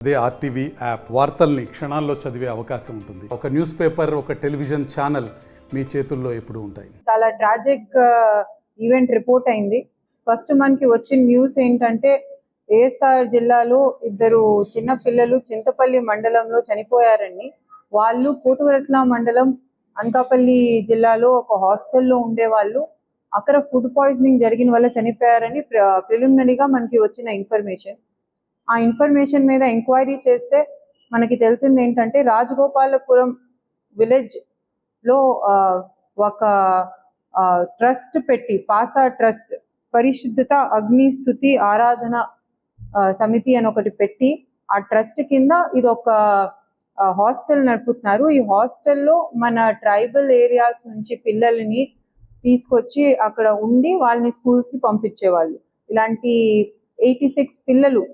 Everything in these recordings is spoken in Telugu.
అదే ఆర్టీవీ యాప్ వార్తల్ని క్షణాల్లో చదివే అవకాశం ఉంటుంది. ఒక న్యూస్ పేపర్, ఒక టెలివిజన్ ఛానల్ మీ చేతుల్లో ఎప్పుడు ఉంటాయి. చాలా ట్రాజిక్ ఈవెంట్ రిపోర్ట్ అయింది. ఫస్ట్ మనకి వచ్చిన న్యూస్ ఏంటంటే ఏఎస్ఆర్ జిల్లాలో ఇద్దరు చిన్న పిల్లలు చింతపల్లి మండలంలో చనిపోయారని. వాళ్ళు కోటుగరట్ల మండలం అనకాపల్లి జిల్లాలో ఒక హాస్టల్లో ఉండేవాళ్ళు. అక్కడ ఫుడ్ పాయిజనింగ్ జరిగిన వల్ల చనిపోయారని ప్రిలిమినరీగా మనకి వచ్చిన ఇన్ఫర్మేషన్. ఆ ఇన్ఫర్మేషన్ మీద ఎంక్వైరీ చేస్తే మనకి తెలిసింది ఏంటంటే రాజగోపాలపురం విలేజ్లో ఒక ట్రస్ట్ పెట్టి, పాసా ట్రస్ట్, పరిశుద్ధత అగ్ని స్తుతి ఆరాధన సమితి అని ఒకటి పెట్టి ఆ ట్రస్ట్ కింద ఇది ఒక హాస్టల్ నడుపుతున్నారు. ఈ హాస్టల్లో మన ట్రైబల్ ఏరియాస్ నుంచి పిల్లల్ని తీసుకొచ్చి అక్కడ ఉండి వాళ్ళని స్కూల్స్కి పంపించేవాళ్ళు. ఇలాంటి 86 పిల్లలు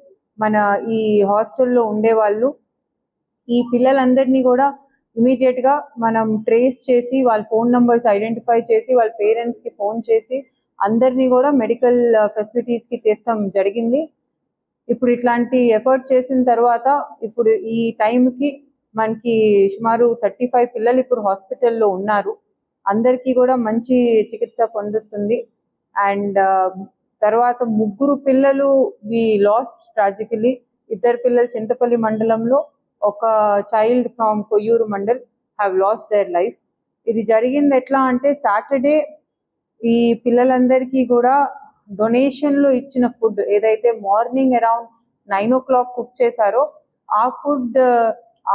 మన ఈ హాస్టల్లో ఉండేవాళ్ళు. ఈ పిల్లలందరినీ కూడా ఇమీడియట్గా మనం ట్రేస్ చేసి వాళ్ళ ఫోన్ నంబర్స్ ఐడెంటిఫై చేసి వాళ్ళ పేరెంట్స్కి ఫోన్ చేసి అందరినీ కూడా మెడికల్ ఫెసిలిటీస్కి తీస్తాం జరిగింది. ఇప్పుడు ఇట్లాంటి ఎఫర్ట్ చేసిన తర్వాత ఇప్పుడు ఈ టైంకి మనకి సుమారు 35 పిల్లలు ఇప్పుడు హాస్పిటల్లో ఉన్నారు. అందరికీ కూడా మంచి చికిత్స పొందుతుంది. అండ్ తర్వాత 3 పిల్లలు వి లాస్ట్ ట్రాజికలీ. 2 పిల్లలు చింతపల్లి మండలంలో, ఒక child from Koyyuru mandal have lost their life. ఇది జరిగింది ఎట్లా అంటే సాటర్డే ఈ పిల్లలందరికీ కూడా డొనేషన్లో ఇచ్చిన ఫుడ్ ఏదైతే మార్నింగ్ అరౌండ్ 9 o'clock కుక్ చేశారో ఆ ఫుడ్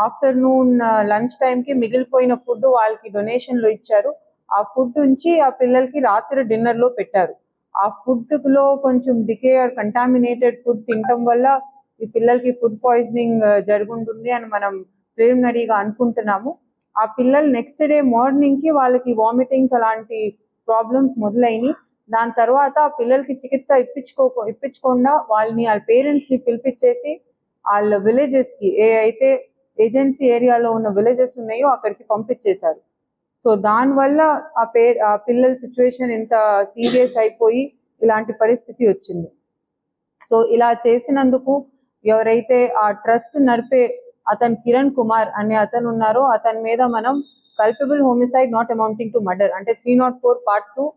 ఆఫ్టర్నూన్ లంచ్ టైంకి మిగిలిపోయిన ఫుడ్ వాళ్ళకి డొనేషన్లో ఇచ్చారు. ఆ ఫుడ్ నుంచి ఆ పిల్లలకి రాత్రి డిన్నర్లో పెట్టారు. ఆ ఫుడ్లో కొంచెం డికే ఆర్ కంటామినేటెడ్ ఫుడ్ తినటం వల్ల ఈ పిల్లలకి ఫుడ్ పాయిజనింగ్ జరుగుతుంది అని మనం ప్రిలిమినరీగా అనుకుంటున్నాము. ఆ పిల్లలు నెక్స్ట్ డే మార్నింగ్కి వాళ్ళకి వామిటింగ్స్ అలాంటి ప్రాబ్లమ్స్ మొదలైనవి. దాని తర్వాత ఆ పిల్లలకి చికిత్స ఇప్పించకుండా వాళ్ళని వాళ్ళ పేరెంట్స్ని పిలిపించేసి వాళ్ళ విలేజెస్కి ఏ అయితే ఏజెన్సీ ఏరియాలో ఉన్న విలేజెస్ ఉన్నాయో అక్కడికి పంపించేశారు. సో దానివల్ల ఆ పిల్లల సిచ్యువేషన్ ఇంత సీరియస్ అయిపోయి ఇలాంటి పరిస్థితి వచ్చింది. సో ఇలా చేసినందుకు ఎవరైతే ఆ ట్రస్ట్ నడిపే అతను కిరణ్ కుమార్ అనే అతను ఉన్నారో అతని మీద మనం culpable homicide not amounting to murder అంటే 304 Part 2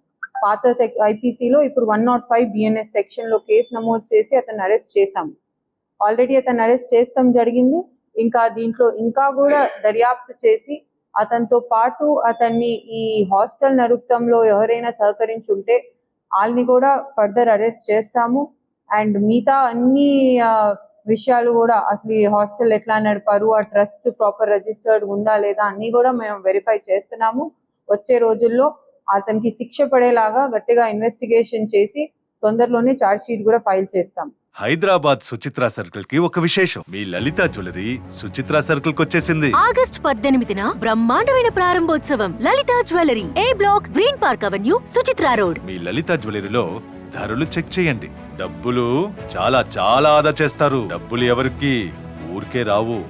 పాత ఐపీసీలో ఇప్పుడు 105 BNS సెక్షన్లో కేసు నమోదు చేసి అతను అరెస్ట్ చేశాము. ఆల్రెడీ అతను అరెస్ట్ చేస్తాం జరిగింది. ఇంకా దీంట్లో ఇంకా కూడా దర్యాప్తు చేసి అతనితో పాటు అతన్ని ఈ హాస్టల్ నడుపుతంలో ఎవరైనా సహకరించుంటే వాళ్ళని కూడా ఫర్దర్ అరెస్ట్ చేస్తాము. అండ్ మిగతా అన్ని విషయాలు కూడా అసలు ఈ హాస్టల్ ఎట్లా నడిపారు, ఆ ట్రస్ట్ ప్రాపర్ రిజిస్టర్డ్ ఉందా లేదా అన్నీ కూడా మేము వెరిఫై చేస్తున్నాము. వచ్చే రోజుల్లో అతనికి శిక్ష పడేలాగా గట్టిగా ఇన్వెస్టిగేషన్ చేసి తొందరలోనే ఛార్జ్ షీట్ కూడా ఫైల్ చేస్తాం. హైదరాబాద్ సుచిత్ర సర్కిల్ కి ఒక విశేషం. మీ లలిత జ్యువెలరీ సుచిత్ర సర్కిల్ కి వచ్చేసింది. ఆగస్ట్ 18న బ్రహ్మాండమైన ప్రారంభోత్సవం. Lalitha jewellery, A block, Green Park Avenue, Suchitra road. మీ లలిత జ్యువెలరీలో ధరలు చెక్ చేయండి. డబ్బులు చాలా చాలా ఆదా చేస్తారు. డబ్బులు ఎవరికి ఊరికే రావు.